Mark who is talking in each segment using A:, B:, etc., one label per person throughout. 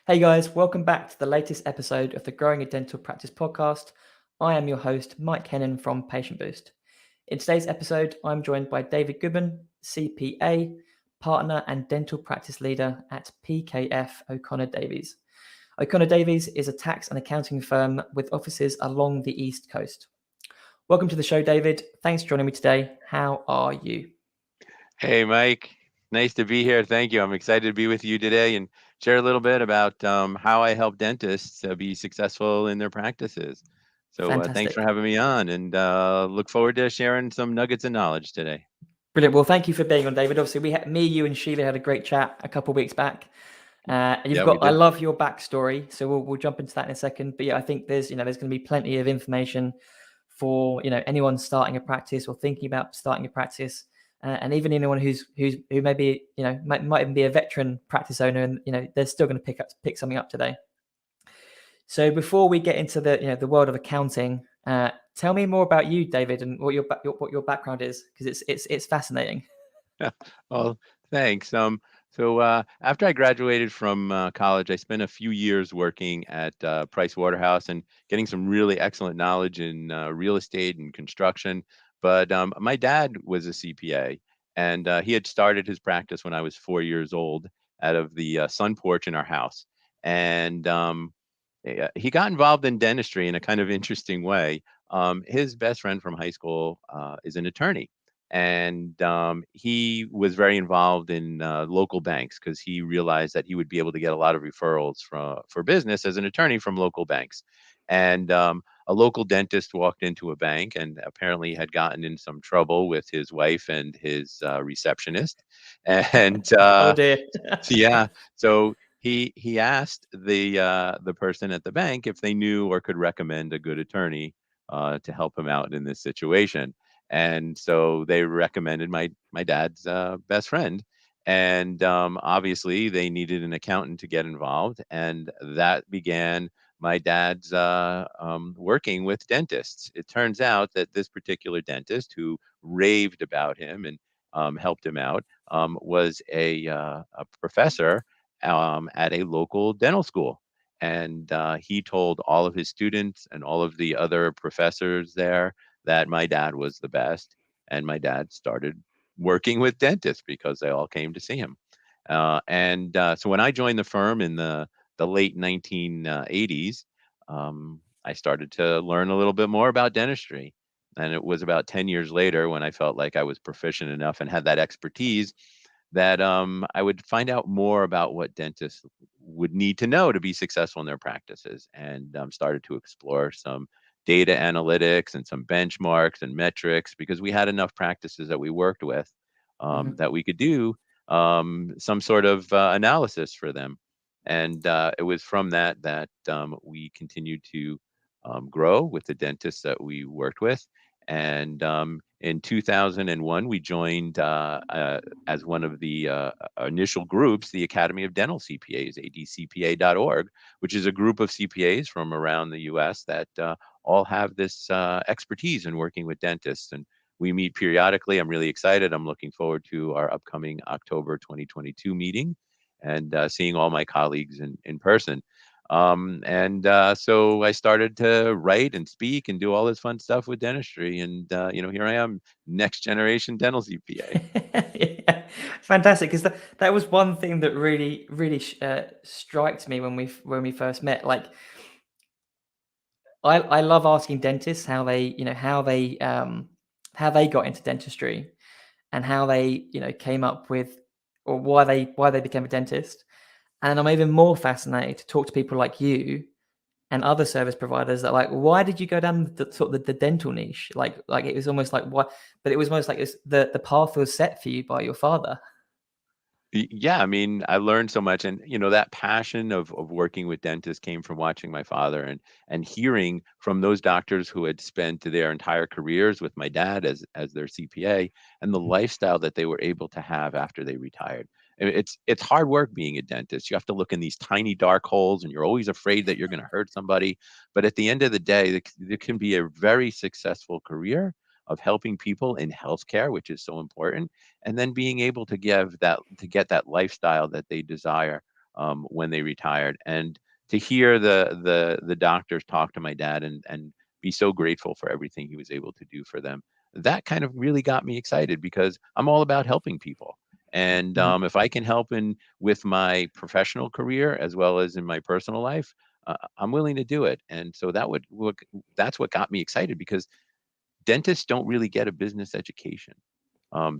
A: Hey guys, welcome back to the latest episode of the Growing a Dental Practice podcast. I am your host, Mike Hennon from Patient Boost. In today's episode, I'm joined by David Goodman CPA, partner and dental practice leader at PKF O'Connor Davies. O'Connor Davies is a tax and accounting firm with offices along the East Coast. Welcome to the show, David. Thanks for joining me today. How are you?
B: Hey, Mike. Nice to be here. Thank you. I'm excited to be with you today and share a little bit about how I help dentists be successful in their practices. So thanks for
A: Fantastic.
B: having me on, and look forward to sharing some nuggets of knowledge today.
A: Brilliant. Well, thank you for being on, David. Obviously, me, you, and Sheila had a great chat a couple of weeks back.
B: Yeah, we
A: I
B: did.
A: love your backstory, so we'll jump into that in a second. But yeah, I think there's going to be plenty of information for anyone starting a practice or thinking about starting a practice, and even anyone who maybe might even be a veteran practice owner, and they're still going to pick something up today. So before we get into the world of accounting, tell me more about you, David, and what your background is, because it's fascinating.
B: Well, thanks. So after I graduated from college, I spent a few years working at Price Waterhouse and getting some really excellent knowledge in real estate and construction. But my dad was a CPA, and he had started his practice when I was 4 years old out of the sun porch in our house. And he got involved in dentistry in a kind of interesting way. His best friend from high school is an attorney, and he was very involved in local banks because he realized that he would be able to get a lot of referrals for business as an attorney from local banks. And a local dentist walked into a bank and apparently had gotten in some trouble with his wife and his receptionist. And
A: Oh dear.
B: yeah, so he asked the person at the bank if they knew or could recommend a good attorney to help him out in this situation. And so they recommended my dad's best friend, and obviously they needed an accountant to get involved, and that began my dad's working with dentists. It turns out that this particular dentist, who raved about him and helped him out, was a professor at a local dental school. And he told all of his students and all of the other professors there that my dad was the best. And my dad started working with dentists because they all came to see him. And so when I joined the firm in the late 1980s, I started to learn a little bit more about dentistry. And it was about 10 years later when I felt like I was proficient enough and had that expertise that I would find out more about what dentists would need to know to be successful in their practices, and started to explore some data analytics and some benchmarks and metrics because we had enough practices that we worked with
A: Mhm.
B: that we could do some sort of analysis for them. And it was from that we continued to grow with the dentists that we worked with. And in 2001, we joined as one of the initial groups, the Academy of Dental CPAs, adcpa.org, which is a group of CPAs from around the US that all have this expertise in working with dentists. And we meet periodically. I'm really excited. I'm looking forward to our upcoming October 2022 meeting and seeing all my colleagues in person. And so I started to write and speak and do all this fun stuff with dentistry. And, here I am, next generation dental CPA.
A: Yeah, fantastic. Because that was one thing that really strikes me when we first met. Like, I love asking dentists how they how they got into dentistry and how they came up with, or why they became a dentist. And I'm even more fascinated to talk to people like you and other service providers that, like, why did you go down the sort of the dental niche? Like it was almost like what, but it was almost like the path was set for you by your father.
B: Yeah, I mean, I learned so much, and that passion of working with dentists came from watching my father and hearing from those doctors who had spent their entire careers with my dad as their CPA, and the lifestyle that they were able to have after they retired. It's hard work being a dentist. You have to look in these tiny dark holes, and you're always afraid that you're going to hurt somebody. But at the end of the day, there can be a very successful career of helping people in healthcare, which is so important, and then being able to get that lifestyle that they desire when they retired. And to hear the doctors talk to my dad and be so grateful for everything he was able to do for them, that kind of really got me excited, because I'm all about helping people. And
A: Mhm.
B: if I can help in with my professional career as well as in my personal life, I'm willing to do it. And so that's what got me excited, because dentists don't really get a business education.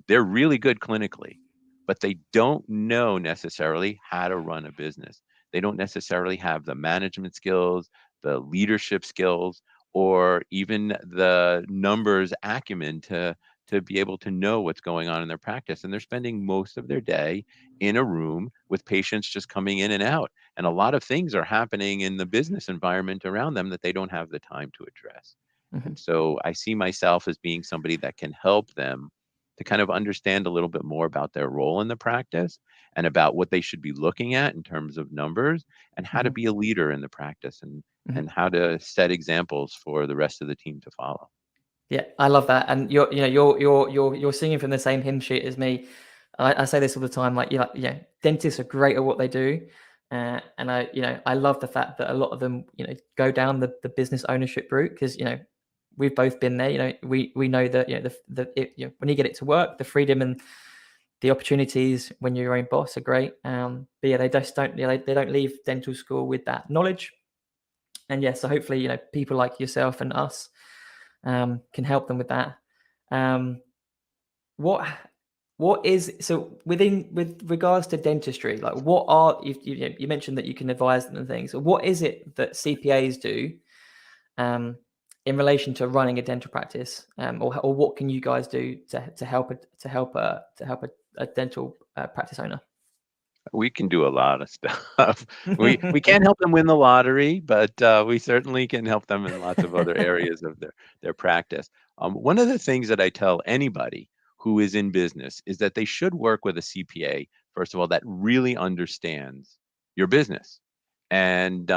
B: They're really good clinically, but they don't know necessarily how to run a business. They don't necessarily have the management skills, the leadership skills, or even the numbers acumen to be able to know what's going on in their practice. And they're spending most of their day in a room with patients just coming in and out. And a lot of things are happening in the business environment around them that they don't have the time to address.
A: Mhm.
B: And so I see myself as being somebody that can help them to kind of understand a little bit more about their role in the practice, and about what they should be looking at in terms of numbers, and how to
A: Mhm.
B: be a leader in the practice,
A: Mhm.
B: and how to set examples for the rest of the team to follow.
A: Yeah, I love that, and you're singing from the same hymn sheet as me. I say this all the time, like dentists are great at what they do, and I love the fact that a lot of them go down the business ownership route, because we've both been there. We know that when you get it to work, the freedom and the opportunities when you're your own boss are great. But yeah, they just don't they don't leave dental school with that knowledge, and yeah, so hopefully people like yourself and us can help them with that. Um, what what is so with regards to dentistry? Like, what are you mentioned that you can advise them and things. So what is it that CPAs do um, in relation to running a dental practice, or what can you guys do to help a dental practice owner?
B: We can do a lot of stuff. We can't help them win the lottery, but we certainly can help them in lots of other areas of their practice. One of the things that I tell anybody who is in business is that they should work with a CPA, first of all, that really understands your business. And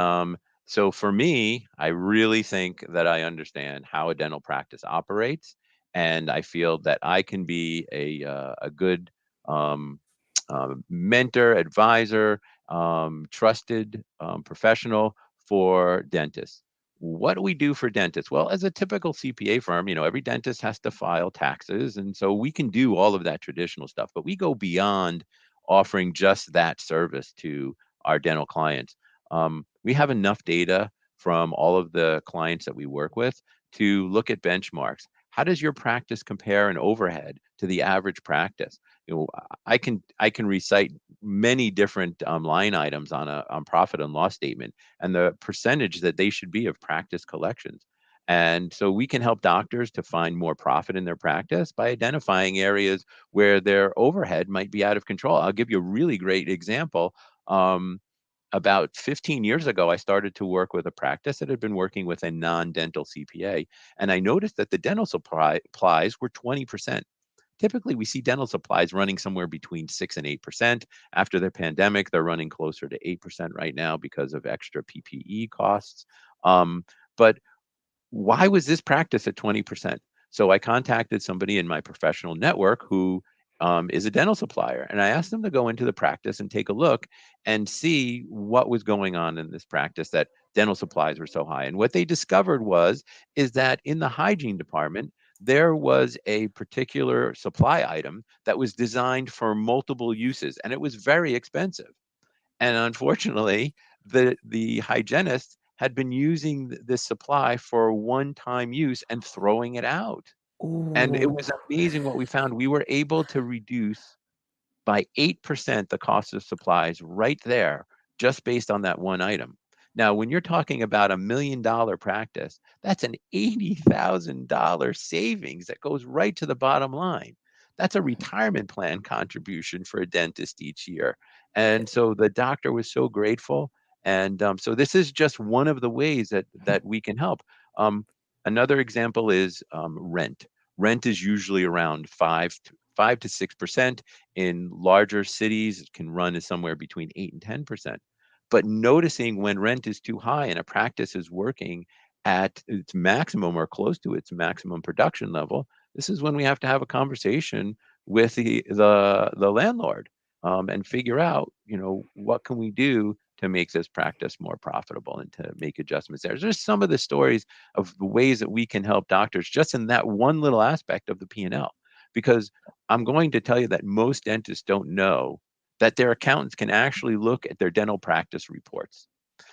B: so for me, I really think that I understand how a dental practice operates, and I feel that I can be a good um, mentor, advisor, trusted professional for dentists. What do we do for dentists? Well, as a typical CPA firm, every dentist has to file taxes. And so we can do all of that traditional stuff, but we go beyond offering just that service to our dental clients. We have enough data from all of the clients that we work with to look at benchmarks. How does your practice compare in overhead to the average practice? I can recite many different line items on profit and loss statement, and the percentage that they should be of practice collections. And so we can help doctors to find more profit in their practice by identifying areas where their overhead might be out of control. I'll give you a really great example. About 15 years ago, I started to work with a practice that had been working with a non-dental CPA, and I noticed that the dental supplies were 20%. Typically, we see dental supplies running somewhere between 6 and 8%. After the pandemic, they're running closer to 8% right now because of extra PPE costs. But why was this practice at 20%? So I contacted somebody in my professional network who is a dental supplier, and I asked them to go into the practice and take a look and see what was going on in this practice, that dental supplies were so high. And what they discovered is that in the hygiene department, there was a particular supply item that was designed for multiple uses, and it was very expensive. And unfortunately, the hygienist had been using this supply for one-time use and throwing it out. And it
A: Ooh.
B: was amazing what we found. We were able to reduce by 8% the cost of supplies right there, just based on that one item. Now, when you're talking about $1 million practice, that's an $80,000 savings that goes right to the bottom line. That's a retirement plan contribution for a dentist each year. And so the doctor was so grateful. And so this is just one of the ways that we can help. Um, Another example is rent. Rent is usually around 5 to 6%. In larger cities, it can run as somewhere between 8 and 10%. But noticing when rent is too high and a practice is working at its maximum or close to its maximum production level, this is when we have to have a conversation with the landlord. and figure out, what can we do to make this practice more profitable and to make adjustments there. There's some of the stories of the ways that we can help doctors just in that one little aspect of the P&L. Because I'm going to tell you that most dentists don't know that their accountants can actually look at their dental practice reports.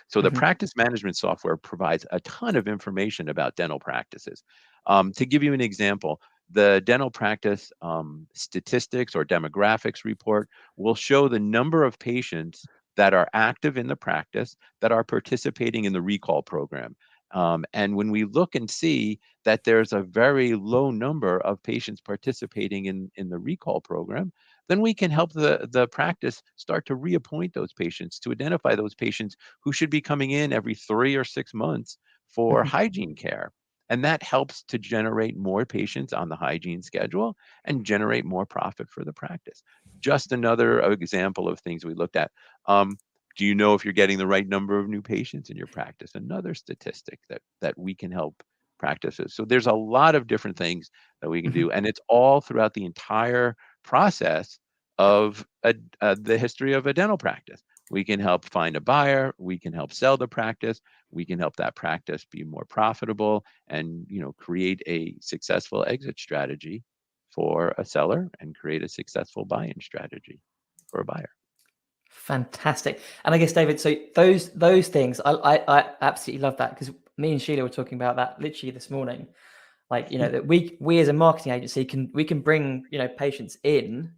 B: So the
A: Hmm.
B: practice management software provides a ton of information about dental practices. To give you an example, the dental practice statistics or demographics report will show the number of patients that are active in the practice that are participating in the recall program. And when we look and see that there's a very low number of patients participating in the recall program, then we can help the practice start to reappoint those patients, to identify those patients who should be coming in every 3 or 6 months for
A: Hmm.
B: hygiene care. And that helps to generate more patients on the hygiene schedule and generate more profit for the practice. Just another example of things we looked at. Do you know if you're getting the right number of new patients in your practice? Another statistic that we can help practices. So there's a lot of different things that we can
A: Hmm.
B: do, and it's all throughout the entire process of the history of a dental practice. We can help find a buyer. We can help sell the practice. We can help that practice be more profitable and create a successful exit strategy for a seller and create a successful buy-in strategy for a buyer.
A: Fantastic. And I guess, David, so those things, I absolutely love that, because me and Sheila were talking about that literally this morning. Like, that we as a marketing agency can bring, patients in,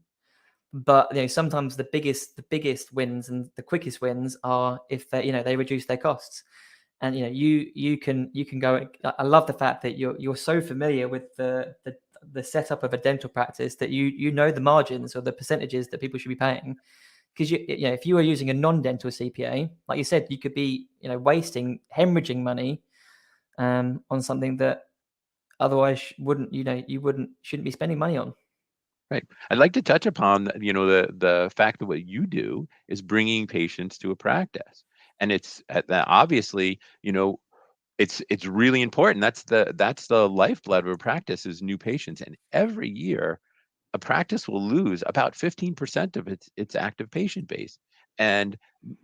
A: but sometimes the biggest wins and the quickest wins are if they reduce their costs. And you can go. I love the fact that you're so familiar with the setup of a dental practice that you know the margins or the percentages that people should be paying. Because if you were using a non-dental CPA, like you said, you could be hemorrhaging money on something that otherwise shouldn't be spending money on.
B: Right. I'd like to touch upon, the fact that what you do is bringing patients to a practice, and it's that obviously, it's really important. That's the lifeblood of a practice is new patients, and every year a practice will lose about 15% of its active patient base. And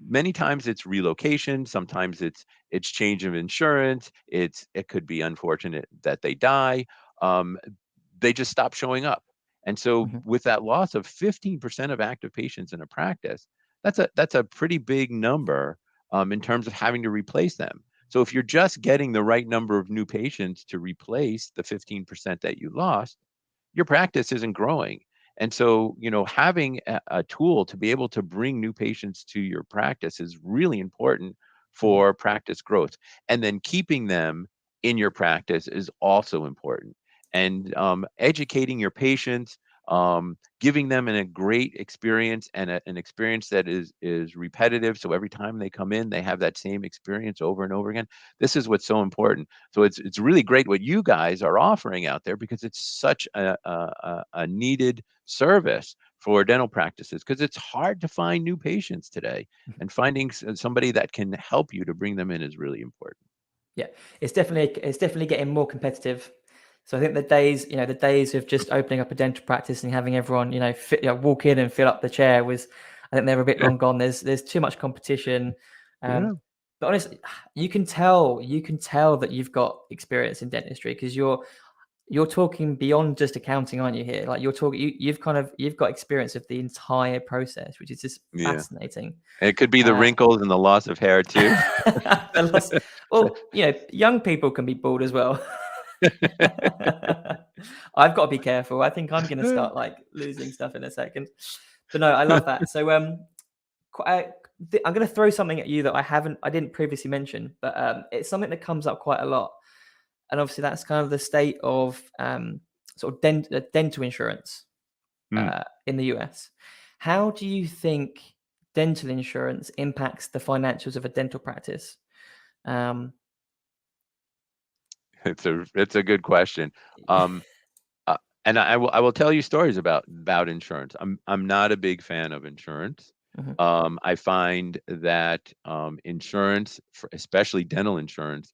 B: many times it's relocation, sometimes it's change of insurance, it could be unfortunate that they die. Um, they just stop showing up. And so
A: Mhm.
B: with that loss of 15% of active patients in a practice, that's a pretty big number in terms of having to replace them. So if you're just getting the right number of new patients to replace the 15% that you lost, your practice isn't growing. And so, having a tool to be able to bring new patients to your practice is really important
A: Mhm.
B: for practice growth. And then keeping them in your practice is also important. And educating your patients, giving them a great experience and an experience that is repetitive. So every time they come in, they have that same experience over and over again. This is what's so important. So it's really great what you guys are offering out there, because it's such a needed service for dental practices, because it's hard to find new patients today,
A: Mhm.
B: and finding somebody that can help you to bring them in is really important.
A: Yeah, it's definitely getting more competitive. So I think the days of just opening up a dental practice and having everyone walk in and fill up the chair I think they're a bit long gone. There's too much competition. Um,
B: Yeah.
A: but honestly, you can tell that you've got experience in dentistry, because you're talking beyond just accounting, aren't you? Here, like you've got experience of the entire process, which is just
B: Yeah.
A: fascinating.
B: It could be the
A: Uh,
B: wrinkles and the loss of hair too.
A: the loss, well, young people can be bald as well. I've got to be careful. I think I'm going to start like losing stuff in a second. But no, I love that. So I'm going to throw something at you that I didn't previously mention, but it's something that comes up quite a lot, and obviously that's kind of the state of sort of dental insurance
B: Hmm.
A: in the US. How do you think dental insurance impacts the financials of a dental practice? Um,
B: It's a good question. Um, Uh, and I will tell you stories about insurance. I'm not a big fan of insurance.
A: mhm,
B: I find that insurance, especially dental insurance,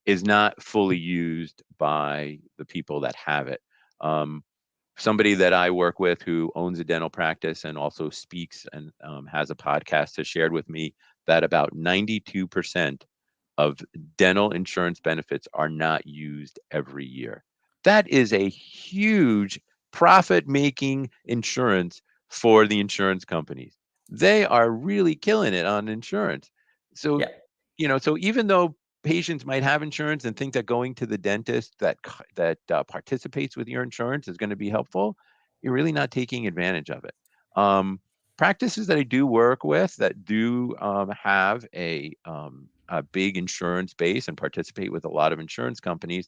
B: is not fully used by the people that have it. Um, somebody that I work with who owns a dental practice and also speaks and has a podcast has shared with me that about 92% of dental insurance benefits are not used every year. That is a huge profit-making insurance for the insurance companies. They are really killing it on insurance. So,
A: Yeah.
B: so even though patients might have insurance and think that going to the dentist that participates with your insurance is going to be helpful, you're really not taking advantage of it. Practices that I do work with that do have a big insurance base and participate with a lot of insurance companies,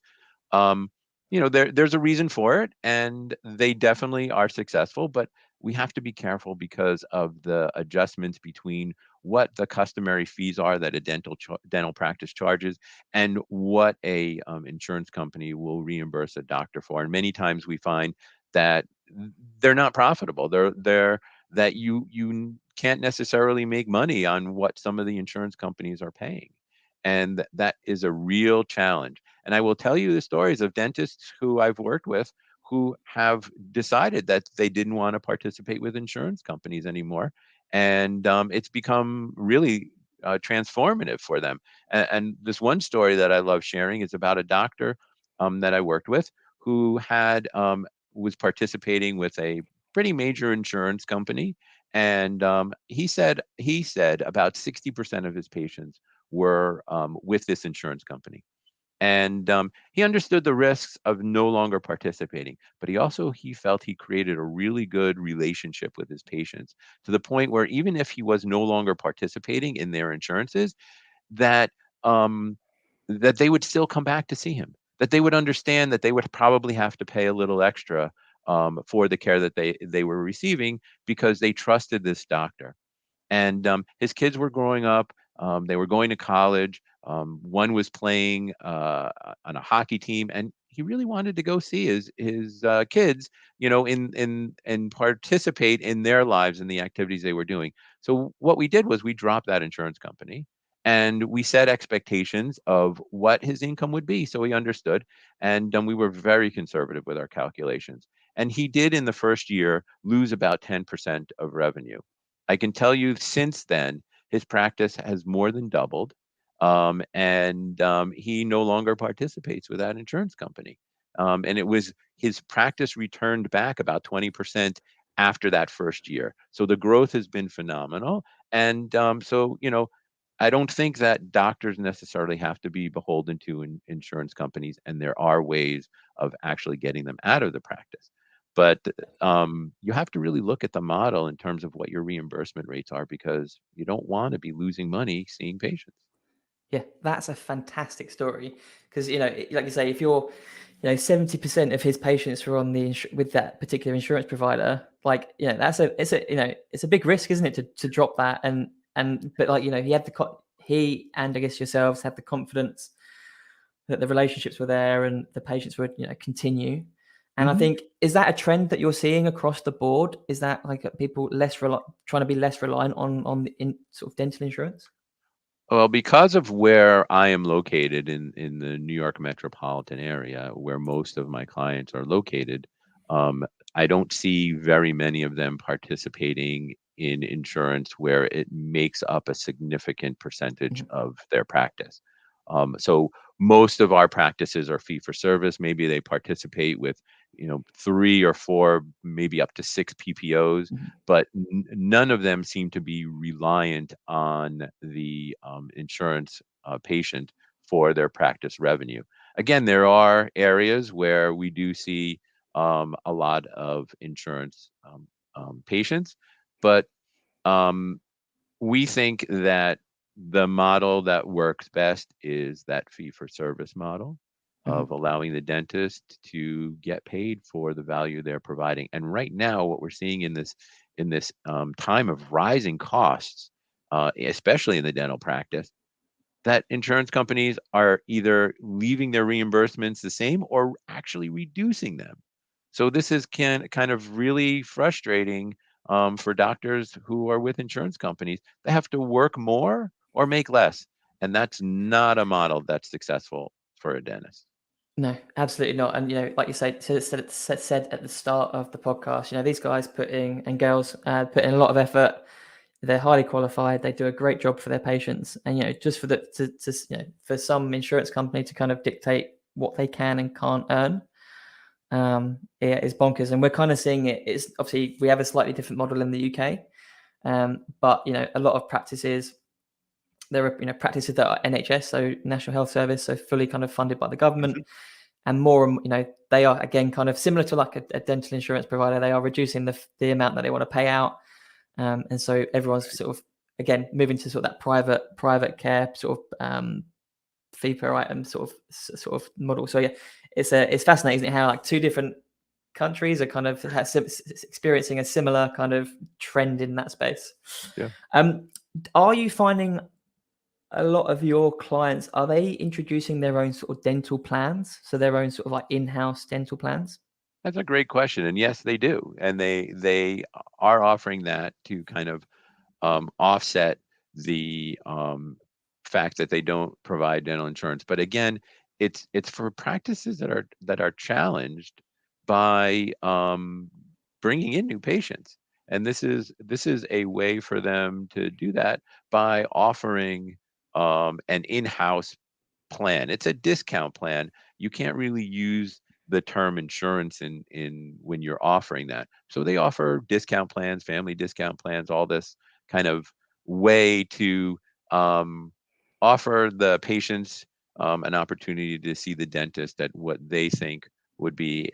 B: um, there's a reason for it, and they definitely are successful. But we have to be careful because of the adjustments between what the customary fees are that a dental practice charges and what a insurance company will reimburse a doctor for. And many times we find that they're not profitable. They're that you can't necessarily make money on what some of the insurance companies are paying. And that is a real challenge. And I will tell you the stories of dentists who I've worked with who have decided that they didn't want to participate with insurance companies anymore. And it's become really transformative for them. And this one story that I love sharing is about a doctor that I worked with who was participating with a pretty major insurance company. And he said about 60% of his patients were with this insurance company. And he understood the risks of no longer participating, but he felt he created a really good relationship with his patients to the point where even if he was no longer participating in their insurances, that um, that they would still come back to see him, that they would understand that they would probably have to pay a little extra for the care that they were receiving because they trusted this doctor. And his kids were growing up. They were going to college. One was playing on a hockey team, and he really wanted to go see his kids, and participate in their lives and the activities they were doing. So what we did was we dropped that insurance company, and we set expectations of what his income would be, so he understood. And we were very conservative with our calculations. And he did in the first year lose about 10% of revenue. I can tell you since then, his practice has more than doubled, and he no longer participates with that insurance company. And it was his practice returned back about 20% after that first year. So the growth has been phenomenal. And I don't think that doctors necessarily have to be beholden to insurance companies, and there are ways of actually getting them out of the practice. But you have to really look at the model in terms of what your reimbursement rates are, because you don't want to be losing money seeing patients.
A: Yeah, that's a fantastic story because like you say, if you're, 70% of his patients are on with that particular insurance provider, like it's a big risk, isn't it, to drop that but like he and I guess yourselves had the confidence that the relationships were there and the patients would continue. And I
B: Mhm.
A: think, is that a trend that you're seeing across the board? Is that like people trying to be less reliant on sort of dental insurance?
B: Well, because of where I am located in the New York metropolitan area, where most of my clients are located, um, I don't see very many of them participating in insurance where it makes up a significant percentage
A: Mhm.
B: of their practice. So most of our practices are fee for service. Maybe they participate with, 3 or 4, maybe up to 6 PPOs,
A: Mhm.
B: but none of them seem to be reliant on the insurance patient for their practice revenue. Again, there are areas where we do see a lot of insurance patients, but um, we think that the model that works best is that fee for service model
A: Mhm.
B: of allowing the dentist to get paid for the value they're providing. And right now, what we're seeing in this time of rising costs, especially in the dental practice, that insurance companies are either leaving their reimbursements the same or actually reducing them. So this is kind of really frustrating for doctors who are with insurance companies. They have to work more or make less, and that's not a model that's successful for a dentist.
A: No, absolutely not. And like you said at the start of the podcast, these guys and girls put in a lot of effort. They're highly qualified. They do a great job for their patients. And just for for some insurance company to kind of dictate what they can and can't earn, is bonkers. And we're kind of seeing it. It's obviously we have a slightly different model in the UK, but a lot of practices. There are practices that are NHS, so National Health Service, so fully kind of funded by the government.
B: Mhm.
A: And more, they are again kind of similar to like a dental insurance provider. They are reducing the amount that they want to pay out, and so everyone's sort of again moving to sort of that private care sort of fee per item sort of model. So yeah, it's fascinating, isn't it, how like two different countries are kind of experiencing a similar kind of trend in that space.
B: Yeah.
A: Are you finding a lot of your clients, are they introducing their own sort of dental plans? So their own sort of like in-house dental plans?
B: That's a great question, and yes, they do, and they are offering that to kind of offset the fact that they don't provide dental insurance. But again, it's for practices that are challenged by bringing in new patients, and this is a way for them to do that by offering an in-house plan. It's a discount plan. You can't really use the term insurance in when you're offering that. So they offer discount plans, family discount plans, all this kind of way to um, offer the patients an opportunity to see the dentist at what they think would be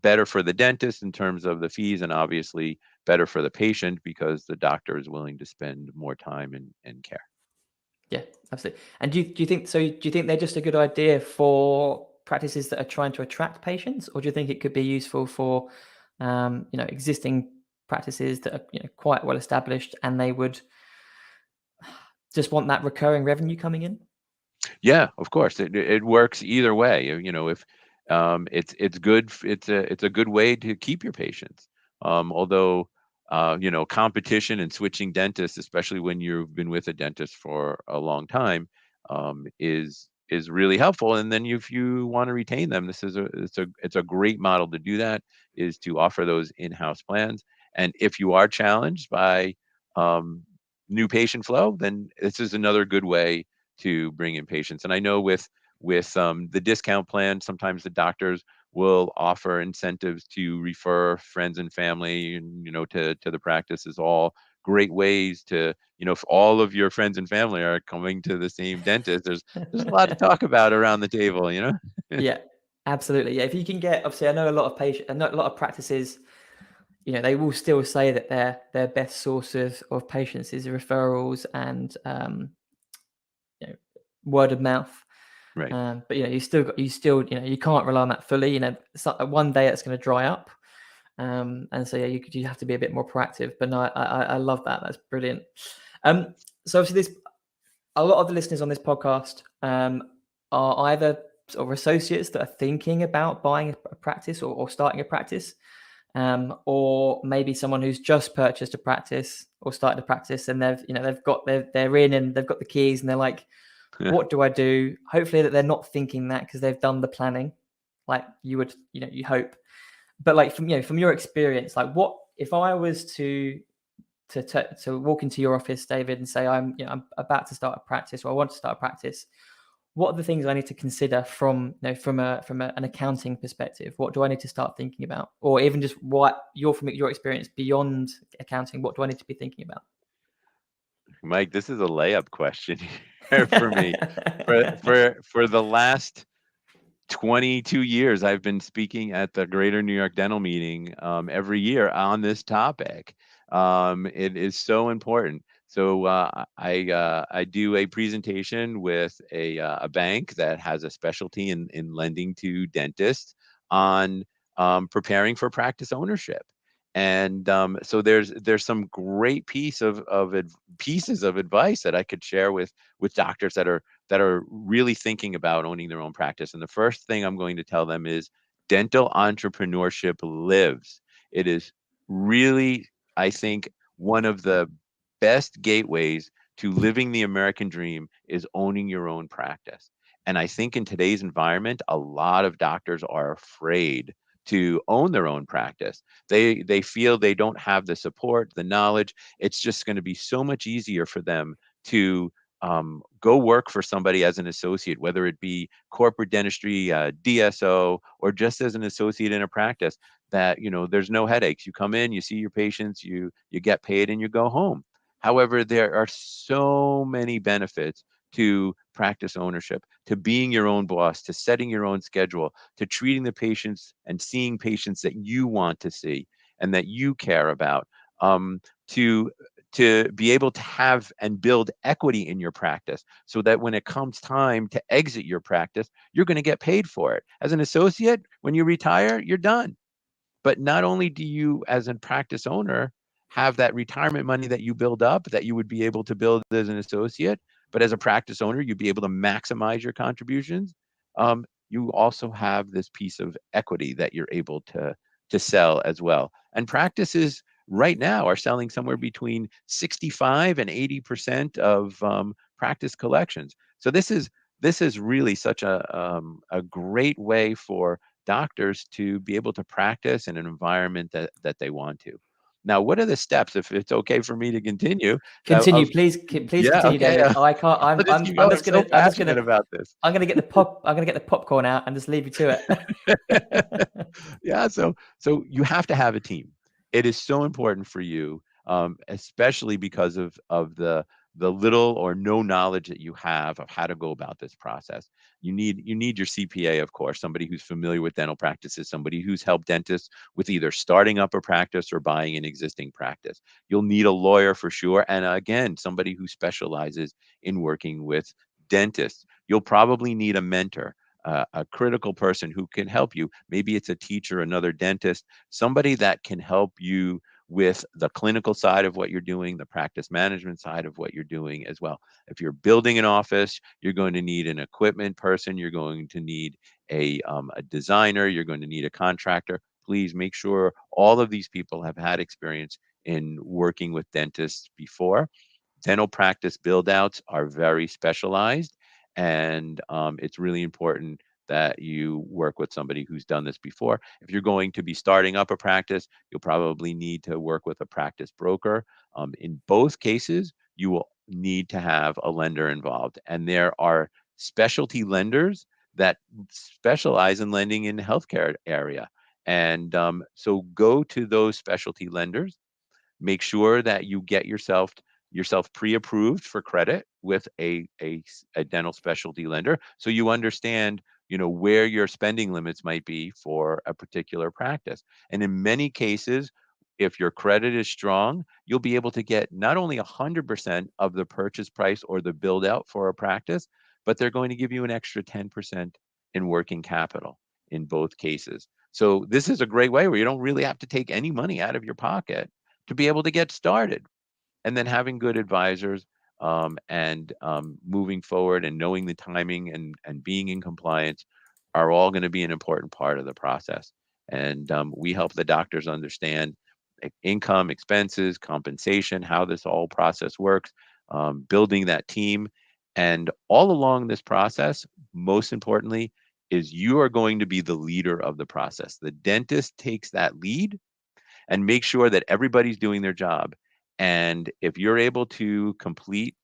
B: better for the dentist in terms of the fees, and obviously better for the patient because the doctor is willing to spend more time and care.
A: Yeah, absolutely. And do you think so? Do you think they're just a good idea for practices that are trying to attract patients, or do you think it could be useful for existing practices that are quite well established and they would just want that recurring revenue coming in?
B: Yeah, of course. It works either way. If it's good, it's a good way to keep your patients. Although competition and switching dentists, especially when you've been with a dentist for a long time, is really helpful. And then if you want to retain them, it's a great model to do that, is to offer those in-house plans. And if you are challenged by um, new patient flow, then this is another good way to bring in patients. And I know with the discount plan, sometimes the doctors will offer incentives to refer friends and family, and to the practice, is all great ways to, if all of your friends and family are coming to the same dentist, there's a lot to talk about around the table.
A: Yeah, absolutely. Yeah, if you can get, obviously, I know a lot of patient, I know a lot of practices, they will still say that their best source of patients is referrals and word of mouth.
B: Right.
A: But you can't rely on that fully. It's not, one day it's going to dry up, and so yeah, you have to be a bit more proactive. But no, I love that. That's brilliant. So obviously, a lot of the listeners on this podcast are either sort of associates that are thinking about buying a practice or starting a practice, or maybe someone who's just purchased a practice or started a practice, and they're in and they've got the keys and they're like, what do I do? Hopefully that they're not thinking that because they've done the planning, like you would, you hope. But like from your experience, like what if I was to walk into your office, David, and say I'm about to start a practice, or I want to start a practice. What are the things I need to consider from an accounting perspective? What do I need to start thinking about, or even just from your experience beyond accounting? What do I need to be thinking about?
B: Mike, this is a layup question here for me. For the last 22 years, I've been speaking at the Greater New York Dental Meeting every year on this topic. It is so important. So I do a presentation with a bank that has a specialty in lending to dentists on preparing for practice ownership. And so there's some great pieces of advice that I could share with doctors that are really thinking about owning their own practice. And the first thing I'm going to tell them is dental entrepreneurship lives. It is really, I think, one of the best gateways to living the American dream is owning your own practice. And I think in today's environment, a lot of doctors are afraid to own their own practice. They feel they don't have the support, the knowledge. It's just going to be so much easier for them to go work for somebody as an associate, whether it be corporate dentistry, DSO, or just as an associate in a practice. That, you know, there's no headaches. You come in, you see your patients, you get paid, and you go home. However, there are so many benefits to practice ownership, to being your own boss, to setting your own schedule, to treating the patients and seeing patients that you want to see and that you care about, to be able to have and build equity in your practice so that when it comes time to exit your practice, you're going to get paid for it. As an associate, when you retire, you're done. But not only do you, as a practice owner, have that retirement money that you build up that you would be able to build as an associate, but as a practice owner, you'd be able to maximize your contributions. You also have this piece of equity that you're able to sell as well. And practices right now are selling somewhere between 65 and 80% of practice collections. So this is really such a great way for doctors to be able to practice in an environment that they want to. Now, what are the steps? If it's okay for me to continue,
A: Continue, please. Please
B: yeah,
A: continue,
B: okay.
A: David. I can't.
B: I'll just keep going. I'm so passionate about this.
A: I'm gonna get the pop. I'm gonna get the popcorn out and just leave you to it.
B: Yeah, so you have to have a team. It is so important for you, especially because of the little or no knowledge that you have of how to go about this process. You need your CPA, of course, somebody who's familiar with dental practices, somebody who's helped dentists with either starting up a practice or buying an existing practice. You'll need a lawyer for sure, and again, somebody who specializes in working with dentists. You'll probably need a mentor, a critical person who can help you. Maybe it's a teacher, another dentist, somebody that can help you with the clinical side of what you're doing, the practice management side of what you're doing as well. If you're building an office, you're going to need an equipment person, you're going to need a designer, you're going to need a contractor. Please make sure all of these people have had experience in working with dentists before. Dental practice build outs are very specialized, and it's really important that you work with somebody who's done this before. If you're going to be starting up a practice, you'll probably need to work with a practice broker. In both cases, you will need to have a lender involved, and there are specialty lenders that specialize in lending in the healthcare area. And so go to those specialty lenders. Make sure that you get yourself pre-approved for credit with a dental specialty lender, so you understand, you know, where your spending limits might be for a particular practice. And in many cases, if your credit is strong, you'll be able to get not only 100% of the purchase price or the build out for a practice, but they're going to give you an extra 10% in working capital in both cases. So this is a great way where you don't really have to take any money out of your pocket to be able to get started. And then having good advisors, and moving forward and knowing the timing and being in compliance are all going to be an important part of the process. And we help the doctors understand income, expenses, compensation, how this whole process works, building that team. And all along this process, most importantly, is you are going to be the leader of the process. The dentist takes that lead and make sure that everybody's doing their job. And if you're able to complete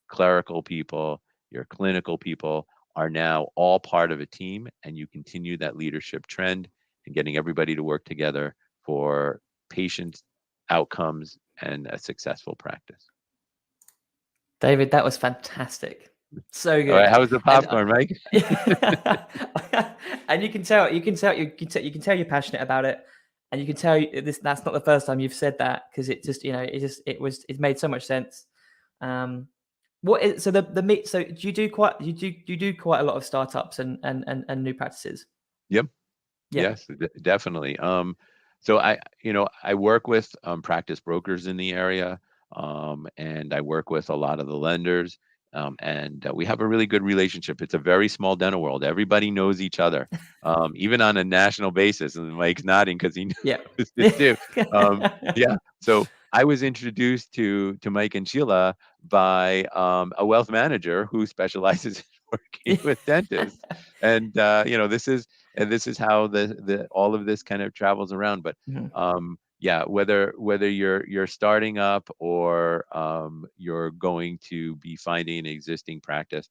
B: clerical people, your clinical people are now all part of a team, and you continue that leadership trend and getting everybody to work together for patient outcomes and a successful practice.
A: David, that was fantastic. So
B: All right,
A: good.
B: how was the popcorn, Mike?
A: And you can tell you're passionate about it, and you can tell that's not the first time you've said that, because it just, it made so much sense. So the meet? So do you do quite a lot of startups and new practices?
B: Yep.
A: Yeah.
B: Yes, definitely. So I work with practice brokers in the area, and I work with a lot of the lenders. And we have a really good relationship. It's a very small dental world. Everybody knows each other, even on a national basis. And Mike's nodding because he
A: Yeah.
B: knows it too. Yeah. So I was introduced to Mike and Sheila by a wealth manager who specializes in working with dentists. And this is how the all of this kind of travels around. But
A: Mhm.
B: yeah, whether you're starting up or you're going to be finding an existing practice,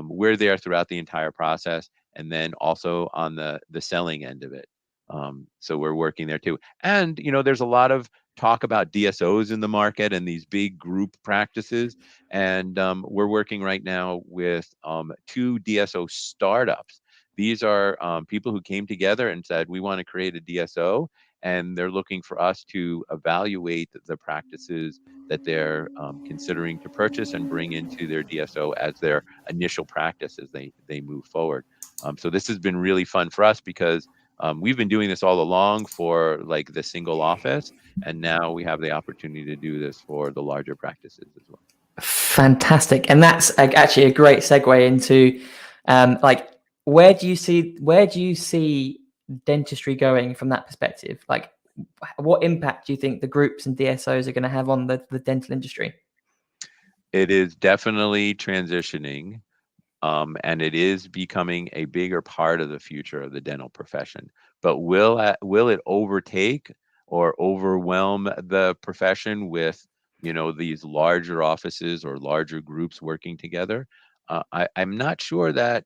B: we're there throughout the entire process, and then also on the selling end of it. So we're working there too. And there's a lot of talk about DSOs in the market and these big group practices, and we're working right now with 2 DSO startups. These are people who came together and said, we want to create a DSO, and they're looking for us to evaluate the practices that they're considering to purchase and bring into their DSO as their initial practice as they move forward. So this has been really fun for us because we've been doing this all along for like the single office, and now we have the opportunity to do this for the larger practices as well.
A: Fantastic. And that's actually a great segue into like where do you see dentistry going from that perspective? Like what impact do you think the groups and DSOs are going to have on the dental industry?
B: It is definitely transitioning, and it is becoming a bigger part of the future of the dental profession. But will it overtake or overwhelm the profession with these larger offices or larger groups working together? I'm not sure that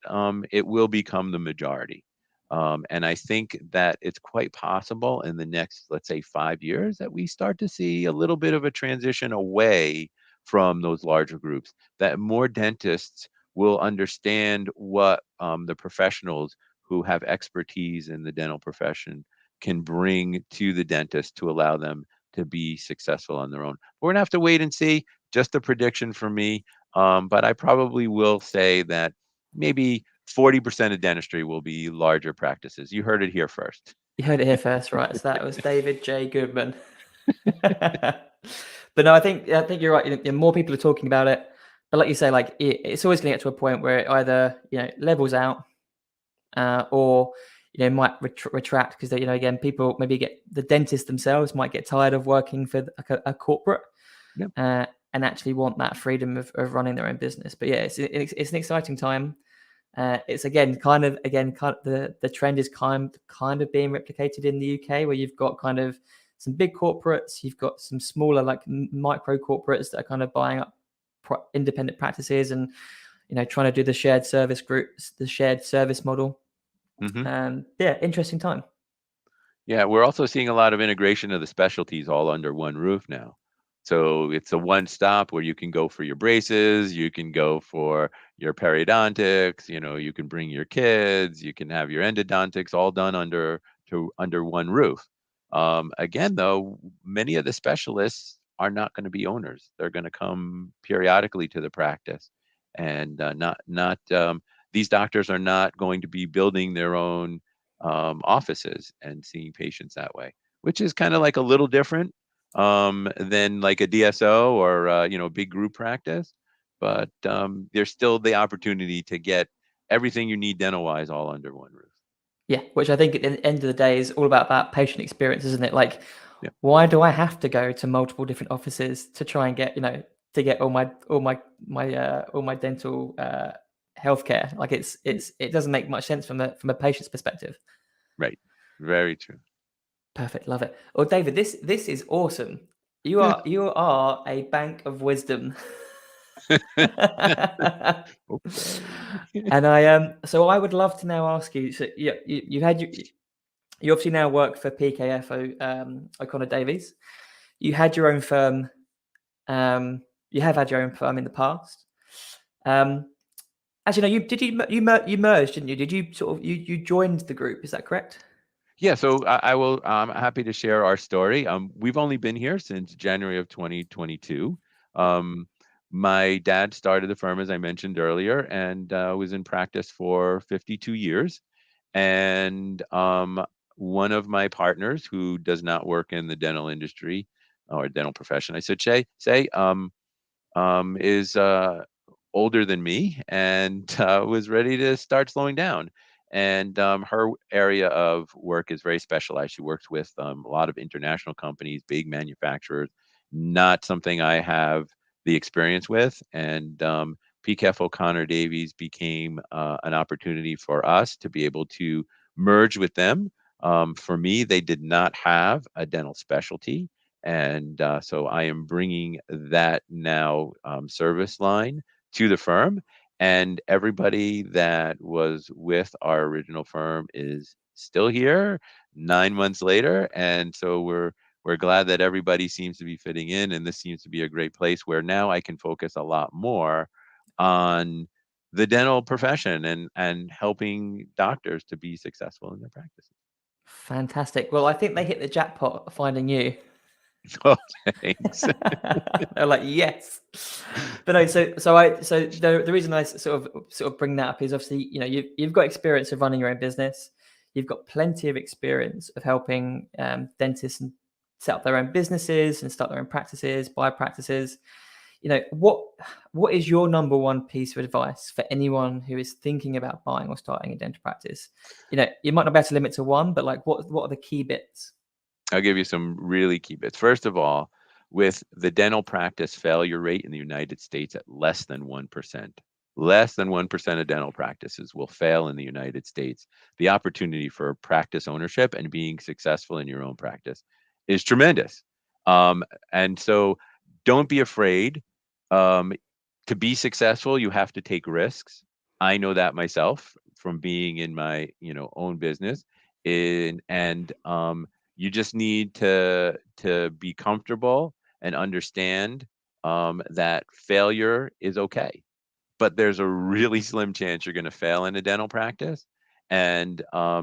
B: it will become the majority. And I think that it's quite possible in the next, let's say, 5 years, that we start to see a little bit of a transition away from those larger groups, that more dentists will understand what the professionals who have expertise in the dental profession can bring to the dentist to allow them to be successful on their own. We're gonna have to wait and see. Just a prediction for me, but I probably will say that maybe 40% of dentistry will be larger practices. You heard it here first.
A: You heard it here first, right? So that was David J. Goodman. But no, I think you're right. More people are talking about it, but like you say, like it's always going to get to a point where it either levels out, or might retract because again, people maybe the dentists themselves might get tired of working for a corporate,
B: Yep.
A: and actually want that freedom of running their own business. But yeah, it's an exciting time. It's again kind of the trend is kind of being replicated in the UK, where you've got kind of some big corporates, you've got some smaller like micro corporates that are kind of buying up independent practices and trying to do the shared service groups, the shared service model. Yeah, interesting time.
B: Yeah, we're also seeing a lot of integration of the specialties all under one roof now. So it's a one stop where you can go for your braces, you can go for your periodontics, you can bring your kids, you can have your endodontics all done under one roof. Again, though, many of the specialists are not going to be owners. They're going to come periodically to the practice, and not these doctors are not going to be building their own offices and seeing patients that way, which is kind of like a little different than like a DSO or big group practice. But there's still the opportunity to get everything you need dental wise all under one roof.
A: Yeah, which I think at the end of the day is all about that patient experience, isn't it? Like,
B: Yeah.
A: why do I have to go to multiple different offices to try and get to get all my dental healthcare? Like, it doesn't make much sense from a patient's perspective.
B: Right. Very true.
A: Perfect, love it. Well, David, this is awesome. You are a bank of wisdom.
B: Okay.
A: And so I would love to now ask you. So you obviously now work for PKF O'Connor Davies. You had your own firm. You have had your own firm in the past. Actually, no. You merged, didn't you? Did you sort of you joined the group? Is that correct?
B: Yeah, so I will. I'm happy to share our story. We've only been here since January of 2022. My dad started the firm, as I mentioned earlier, and was in practice for 52 years. And one of my partners, who does not work in the dental industry or dental profession, I should say, is older than me and was ready to start slowing down. And her area of work is very specialized. She works with a lot of international companies, big manufacturers, not something I have the experience with. And PKF O'Connor Davies became an opportunity for us to be able to merge with them. For me, they did not have a dental specialty. And so I am bringing that now service line to the firm. And everybody that was with our original firm is still here 9 months later. And so we're glad that everybody seems to be fitting in, and this seems to be a great place where now I can focus a lot more on the dental profession and helping doctors to be successful in their practices.
A: Fantastic. Well, I think they hit the jackpot finding you.
B: Oh, thanks.
A: They're like, yes. But no, so the reason I sort of bring that up is obviously, you know, you've got experience of running your own business. You've got plenty of experience of helping dentists and set up their own businesses and start their own practices, buy practices. You know, what is your number one piece of advice for anyone who is thinking about buying or starting a dental practice? You know, you might not be able to limit to one, but like, what are the key bits?
B: I'll give you some really key bits. First of all, with the dental practice failure rate in the United States at less than 1%, less than 1% of dental practices will fail in the United States. The opportunity for practice ownership and being successful in your own practice is tremendous. And so don't be afraid. Um, to be successful, you have to take risks. I know that myself from being in my, own business. And you just need to be comfortable and understand that failure is okay, but there's a really slim chance you're going to fail in a dental practice, and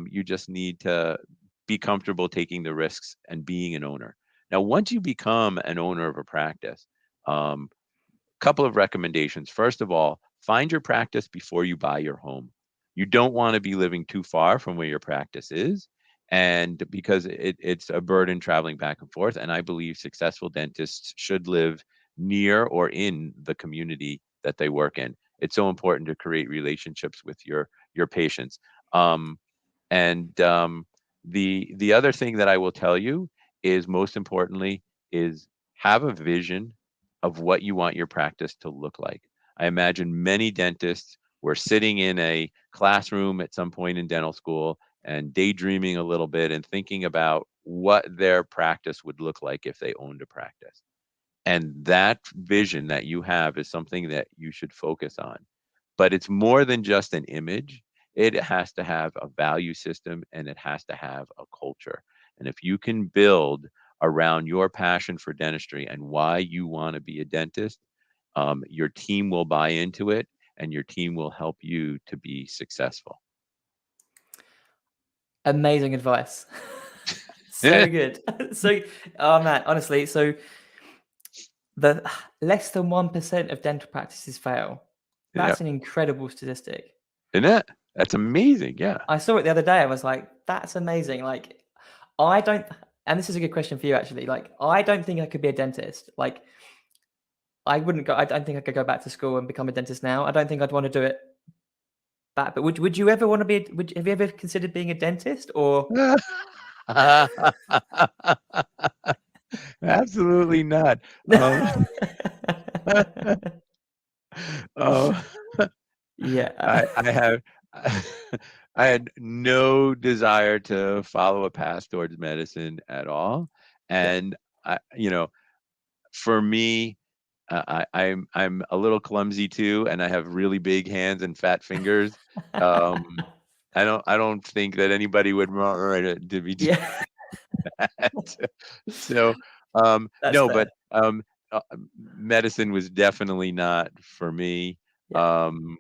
B: you just need to be comfortable taking the risks and being an owner. Now, once you become an owner of a practice, couple of recommendations. First of all, find your practice before you buy your home. You don't want to be living too far from where your practice is, and because it's a burden traveling back and forth. And I believe successful dentists should live near or in the community that they work in. It's so important to create relationships with your patients. Um, and the other thing that I will tell you is, most importantly, is have a vision of what you want your practice to look like. I imagine many dentists were sitting in a classroom at some point in dental school and daydreaming a little bit and thinking about what their practice would look like if they owned a practice. And that vision that you have is something that you should focus on. But it's more than just an image. It has to have a value system, and it has to have a culture. And if you can build around your passion for dentistry and why you want to be a dentist, your team will buy into it, and your team will help you to be successful.
A: Amazing advice. So good. So, oh man, honestly, so the less than 1% of dental practices fail.
B: Yeah.
A: That's an incredible statistic.
B: Isn't it? That's amazing. Yeah.
A: I saw it the other day. I was like, that's amazing. Like, I don't, and this is a good question for you actually. Like, I don't think I could be a dentist. Like, I wouldn't go, I don't think I could go back to school and become a dentist now. I don't think I'd want to do it back. But would you ever want to be, have you ever considered being a dentist or?
B: Absolutely not. Um, oh,
A: Yeah.
B: I have I had no desire to follow a path towards medicine at all,
A: Yeah.
B: and for me, I'm a little clumsy too, and I have really big hands and fat fingers. Um, I don't think that anybody would want to be doing
A: Yeah.
B: that. So,
A: That's
B: no,
A: fair.
B: but medicine was definitely not for me.
A: Yeah.
B: Um,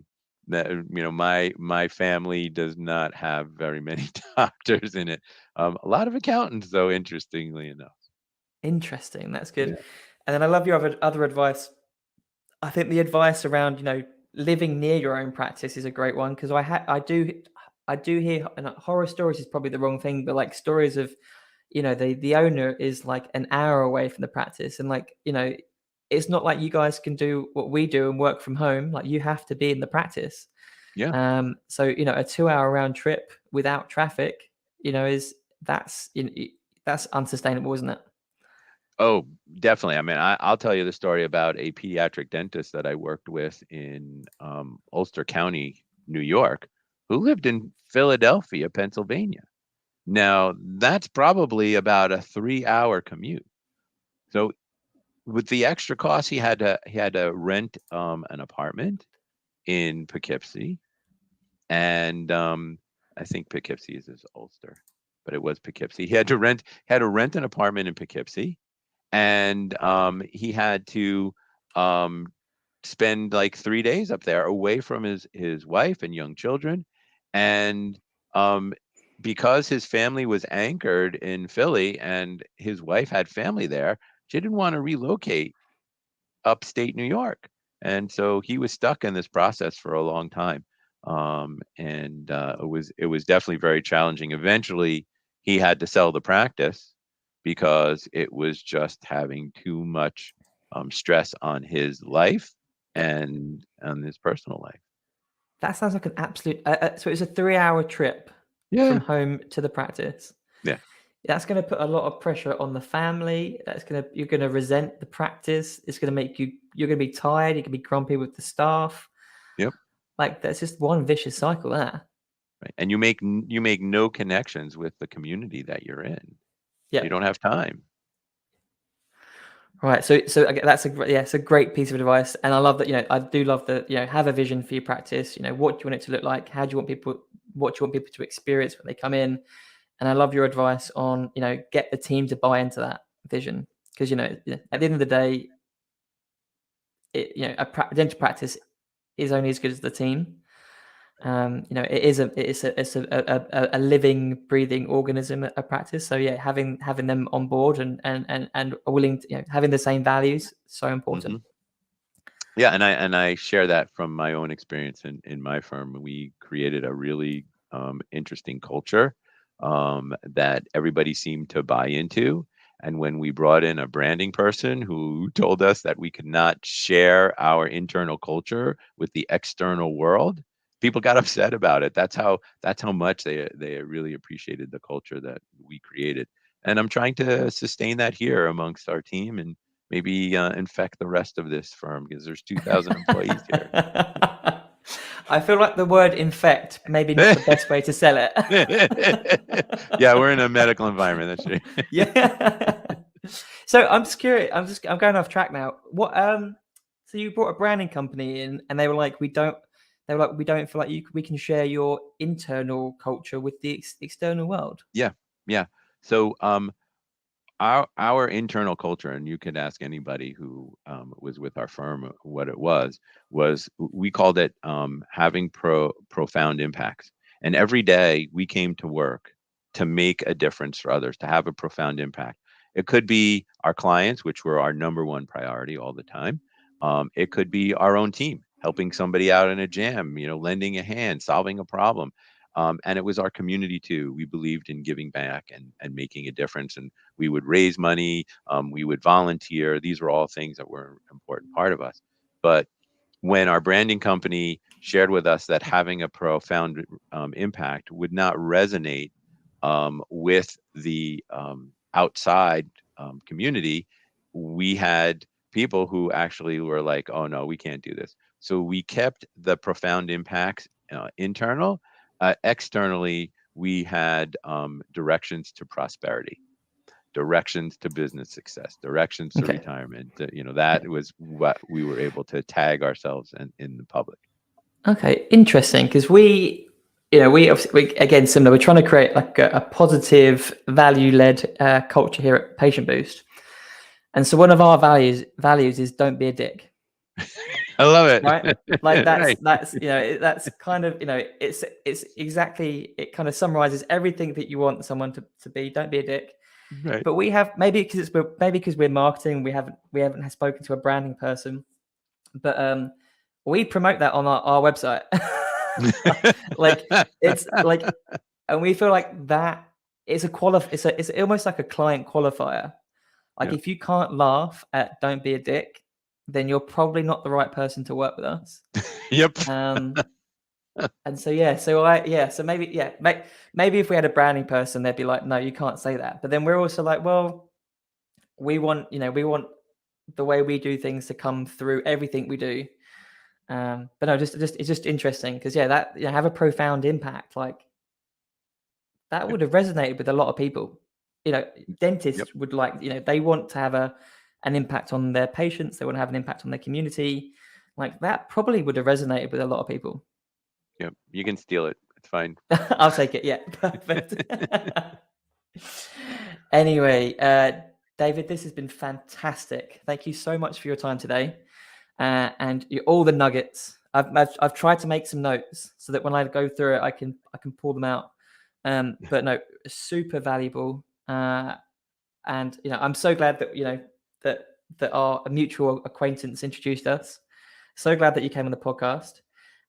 B: my family does not have very many doctors in it. A lot of accountants, though, interestingly enough.
A: Interesting. That's good.
B: Yeah.
A: And then I love your other advice. I think the advice around, living near your own practice is a great one because I do hear, and horror stories is probably the wrong thing, but like stories of, the owner is like an hour away from the practice, and like, it's not like you guys can do what we do and work from home. Like, you have to be in the practice.
B: Yeah.
A: So, you know, a 2-hour round trip without traffic, you know, that's unsustainable, isn't it?
B: Oh, definitely. I mean, I'll tell you the story about a pediatric dentist that I worked with in Ulster County, New York, who lived in Philadelphia, Pennsylvania. Now, that's probably about a 3-hour commute. So with the extra cost, he had to rent an apartment in Poughkeepsie, and I think Poughkeepsie is Ulster, but it was Poughkeepsie. He had to rent an apartment in Poughkeepsie, and he had to um, spend like 3 days up there away from his wife and young children, and um, because his family was anchored in Philly and his wife had family there, she didn't want to relocate upstate New York. And so he was stuck in this process for a long time. And it was definitely very challenging. Eventually, he had to sell the practice because it was just having too much stress on his life and on his personal life.
A: That sounds like an absolute. So it's a 3-hour trip
B: Yeah.
A: from home to the practice.
B: Yeah.
A: That's going to put a lot of pressure on the family. You're going to resent the practice. It's going to make you're going to be tired. You can be grumpy with the staff.
B: Yep.
A: Like, that's just one vicious cycle there.
B: Right. And you make no connections with the community that you're in.
A: Yeah.
B: You don't have time.
A: Right. So it's a great piece of advice, and I love that. You know, I do love that. You know, have a vision for your practice. You know, what do you want it to look like? What do you want people to experience when they come in? And I love your advice on, you know, get the team to buy into that vision, because, you know, at the end of the day, a dental practice is only as good as the team. You know, it's a living, breathing organism, a practice. So yeah, having them on board and willing to, you know, having the same values, so important.
B: Mm-hmm. Yeah, and I share that from my own experience in my firm. We created a really interesting culture that everybody seemed to buy into. And when we brought in a branding person who told us that we could not share our internal culture with the external world, people got upset about it. That's how much they really appreciated the culture that we created. And I'm trying to sustain that here amongst our team, and maybe infect the rest of this firm, because there's 2,000 employees here.
A: I feel like the word infect, maybe not the best way to sell it.
B: Yeah, we're in a medical environment. That's true.
A: Yeah. So I'm just curious. I'm going off track now. So you brought a branding company in, and they were like, we don't feel like we can share your internal culture with the external world.
B: Yeah. So our internal culture, and you could ask anybody who was with our firm what it was we called it having profound impacts. And every day we came to work to make a difference for others, to have a profound impact. It could be our clients, which were our number one priority all the time. It could be our own team, helping somebody out in a jam, you know, lending a hand, solving a problem. And it was our community too. We believed in giving back and making a difference. And we would raise money. We would volunteer. These were all things that were an important part of us. But when our branding company shared with us that having a profound impact would not resonate with the outside community, we had people who actually were like, oh no, we can't do this. So we kept the profound impacts internal. Externally, we had directions to prosperity, directions to business success, directions to retirement. You know, that was what we were able to tag ourselves in the public.
A: Okay, interesting, because we again, similar. We're trying to create like a positive, value-led culture here at Patient Boost, and so one of our values is don't be a dick.
B: I love it.
A: Right, like
B: Right.
A: that's you know, that's kind of, you know, it's exactly, it kind of summarizes everything that you want someone to be. Don't be a dick.
B: Right.
A: But we have, maybe because we're marketing, we haven't spoken to a branding person, but we promote that on our website. Like, it's like, and we feel like that is it's almost like a client qualifier. Like, if you can't laugh at don't be a dick, then you're probably not the right person to work with us.
B: Yep.
A: And so so maybe if we had a branding person, they'd be like, no, you can't say that. But then we're also like, well, we want the way we do things to come through everything we do. But no, it's just interesting because that have a profound impact. Like that would have resonated with a lot of people. Dentists would like, they want to have an impact on their patients. They want to have an impact on their community. Like that probably would have resonated with a lot of people.
B: Yep. You can steal it. It's fine.
A: I'll take it. Yeah. Perfect. Anyway, David, this has been fantastic. Thank you so much for your time today. And all the nuggets. I've tried to make some notes so that when I go through it, I can pull them out. But no, super valuable. And I'm so glad that that our mutual acquaintance introduced us. So glad that you came on the podcast.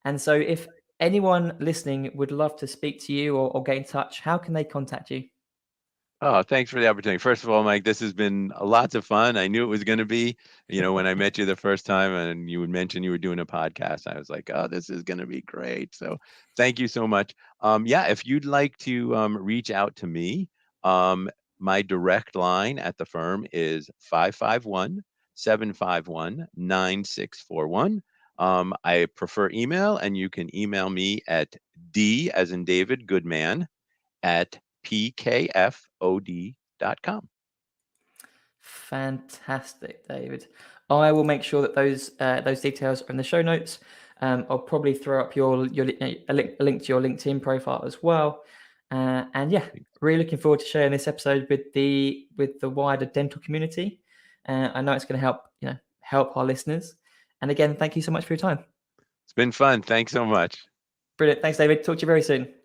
A: And so, if anyone listening would love to speak to you or get in touch, how can they contact you?
B: Oh, thanks for the opportunity. First of all, Mike, this has been lots of fun. I knew it was going to be, when I met you the first time and you would mention you were doing a podcast, I was like, oh, this is going to be great. So thank you so much. If you'd like to reach out to me, my direct line at the firm is 551-751-9641. I prefer email, and you can email me at D as in David Goodman at PKFOD.com.
A: Fantastic, David. I will make sure that those details are in the show notes. I'll probably throw up a link to your LinkedIn profile as well. And really looking forward to sharing this episode with the wider dental community. I know it's going to help our listeners. And again, thank you so much for your time.
B: It's been fun. Thanks so much.
A: Brilliant. Thanks, David. Talk to you very soon.